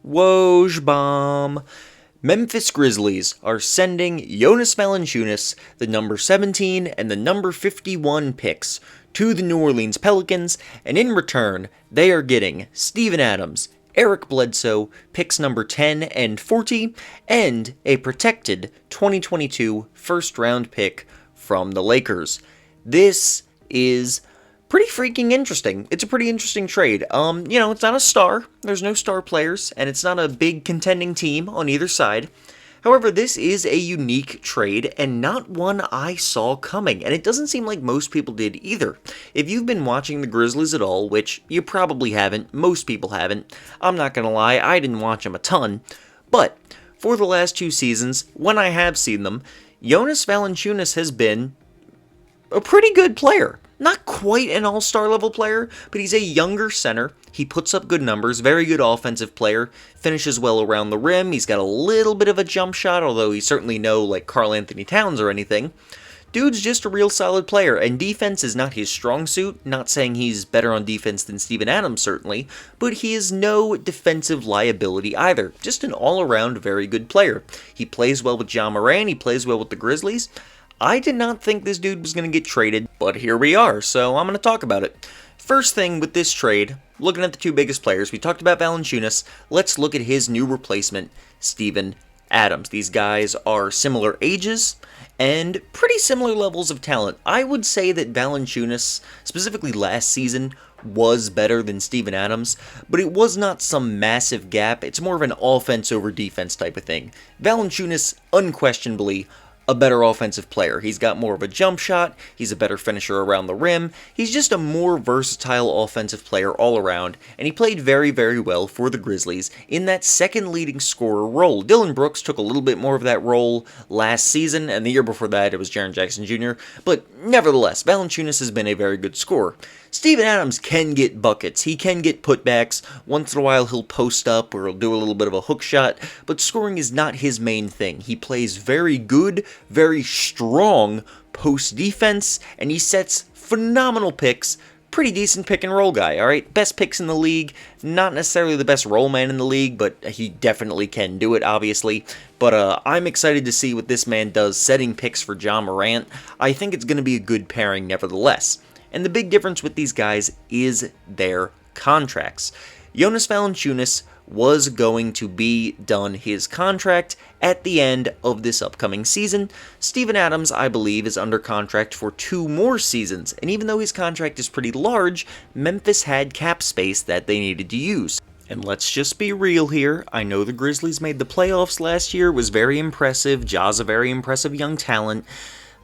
Woj bomb. Memphis Grizzlies are sending Jonas Valanciunas, the number 17 and the number 51 picks, to the New Orleans Pelicans, and in return, they are getting Steven Adams, Eric Bledsoe, picks number 10 and 40, and a protected 2022 first round pick from the Lakers. This is pretty freaking interesting. It's a pretty interesting trade. It's not a star. There's no star players, and it's not a big contending team on either side. However, this is a unique trade, and not one I saw coming, and it doesn't seem like most people did either. If you've been watching the Grizzlies at all, which you probably haven't, most people haven't, I'm not gonna lie, I didn't watch them a ton, but for the last 2 seasons, when I have seen them, Jonas Valanciunas has been a pretty good player. Not quite an all-star level player, but he's a younger center. He puts up good numbers, very good offensive player, finishes well around the rim. He's got a little bit of a jump shot, although he's certainly no like Karl Anthony Towns or anything. Dude's just a real solid player, and defense is not his strong suit. Not saying he's better on defense than Steven Adams, certainly, but he is no defensive liability either. Just an all-around very good player. He plays well with Ja Morant, he plays well with the Grizzlies. I did not think this dude was going to get traded, but here we are, so I'm going to talk about it. First thing with this trade, looking at the two biggest players, we talked about Valanciunas, let's look at his new replacement, Steven Adams. These guys are similar ages and pretty similar levels of talent. I would say that Valanciunas, specifically last season, was better than Steven Adams, but it was not some massive gap. It's more of an offense over defense type of thing. Valanciunas, unquestionably, a better offensive player. He's got more of a jump shot, he's a better finisher around the rim, he's just a more versatile offensive player all around, and he played very, very well for the Grizzlies in that second leading scorer role. Dillon Brooks took a little bit more of that role last season, and the year before that it was Jaren Jackson Jr., but nevertheless, Valanciunas has been a very good scorer. Steven Adams can get buckets, he can get putbacks, once in a while he'll post up or he'll do a little bit of a hook shot, but scoring is not his main thing. He plays very good, very strong post defense, and he sets phenomenal picks. Pretty decent pick and roll guy, alright? Best picks in the league, not necessarily the best roll man in the league, but he definitely can do it, obviously. But I'm excited to see what this man does setting picks for Ja Morant. I think it's going to be a good pairing nevertheless. And the big difference with these guys is their contracts. Jonas Valanciunas was going to be done his contract at the end of this upcoming season. Steven Adams, I believe, is under contract for 2 more seasons, and even though his contract is pretty large, Memphis had cap space that they needed to use. And let's just be real here, I know the Grizzlies made the playoffs last year, was very impressive, Ja's a very impressive young talent,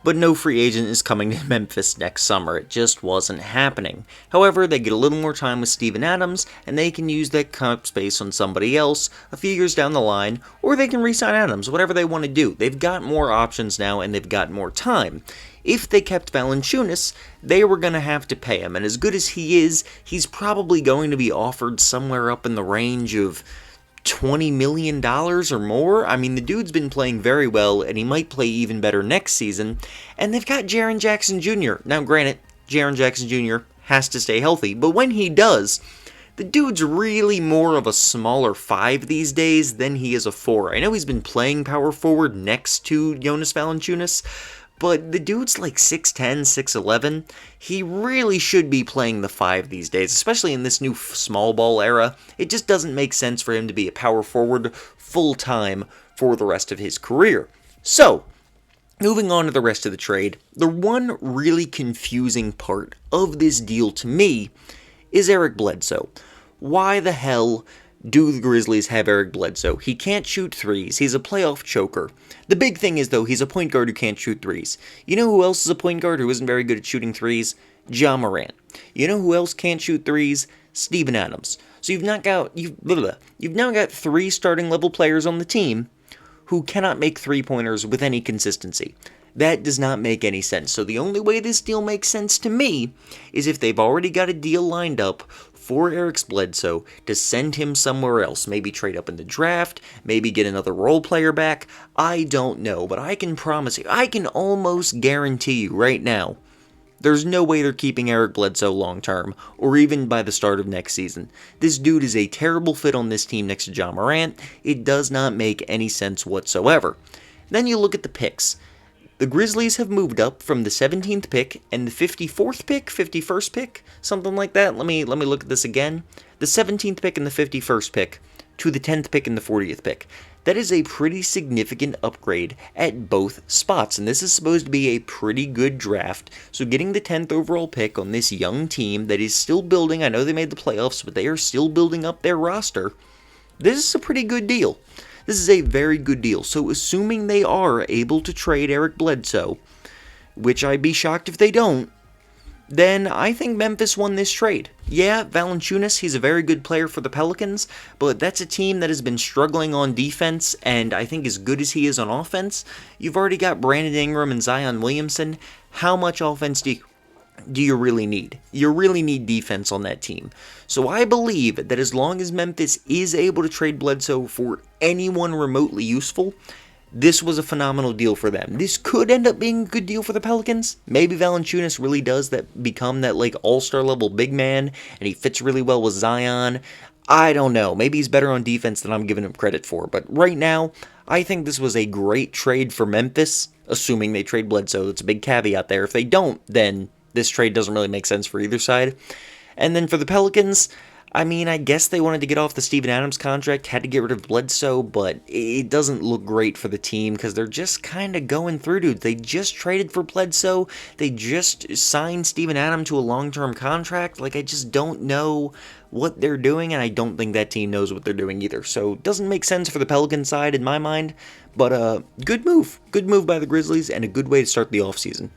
but no free agent is coming to Memphis next summer. It just wasn't happening. However, they get a little more time with Steven Adams, and they can use that cap space on somebody else a few years down the line, or they can re-sign Adams, whatever they want to do. They've got more options now, and they've got more time. If they kept Valanciunas, they were going to have to pay him, and as good as he is, he's probably going to be offered somewhere up in the range of $20 million or more. I mean, the dude's been playing very well, and he might play even better next season. And they've got Jaren Jackson Jr. Now, granted, Jaren Jackson Jr. has to stay healthy, but when he does, the dude's really more of a smaller 5 these days than he is a 4. I know he's been playing power forward next to Jonas Valanciunas, but the dude's like 6'10", 6'11". He really should be playing the 5 these days, especially in this new small ball era. It just doesn't make sense for him to be a power forward full-time for the rest of his career. So, moving on to the rest of the trade, the one really confusing part of this deal to me is Eric Bledsoe. Why the hell do the Grizzlies have Eric Bledsoe? He can't shoot threes. He's a playoff choker. The big thing is, though, he's a point guard who can't shoot threes. You know who else is a point guard who isn't very good at shooting threes? Ja Morant. You know who else can't shoot threes? Steven Adams. So you've now got 3 starting level players on the team who cannot make three-pointers with any consistency. That does not make any sense. So the only way this deal makes sense to me is if they've already got a deal lined up for Eric Bledsoe to send him somewhere else. Maybe trade up in the draft, maybe get another role player back. I don't know, but I can promise you, I can almost guarantee you right now, There's no way they're keeping Eric Bledsoe long term, or even by the start of next season. This dude is a terrible fit on this team next to John Morant. It does not make any sense whatsoever. Then you look at the picks. The Grizzlies have moved up from the 17th pick and the 54th pick, 51st pick, something like that. Let me look at this again. The 17th pick and the 51st pick to the 10th pick and the 40th pick. That is a pretty significant upgrade at both spots, and this is supposed to be a pretty good draft. So getting the 10th overall pick on this young team that is still building, I know they made the playoffs, but they are still building up their roster. This is a pretty good deal. This is a very good deal. So assuming they are able to trade Eric Bledsoe, which I'd be shocked if they don't, then I think Memphis won this trade. Yeah, Valanciunas, he's a very good player for the Pelicans, but that's a team that has been struggling on defense, and I think as good as he is on offense, you've already got Brandon Ingram and Zion Williamson. How much offense do you really need? You really need defense on that team. So I believe that as long as Memphis is able to trade Bledsoe for anyone remotely useful, this was a phenomenal deal for them. This could end up being a good deal for the Pelicans. Maybe Valanciunas really does become that all-star level big man, and he fits really well with Zion. I don't know. Maybe he's better on defense than I'm giving him credit for. But right now, I think this was a great trade for Memphis, assuming they trade Bledsoe. That's a big caveat there. If they don't, then this trade doesn't really make sense for either side. And then for the Pelicans, I mean, I guess they wanted to get off the Steven Adams contract, had to get rid of Bledsoe, but it doesn't look great for the team because they're just kind of going through, dude. They just traded for Bledsoe. They just signed Steven Adams to a long-term contract. I just don't know what they're doing, and I don't think that team knows what they're doing either. So it doesn't make sense for the Pelican side in my mind, but good move. Good move by the Grizzlies and a good way to start the offseason.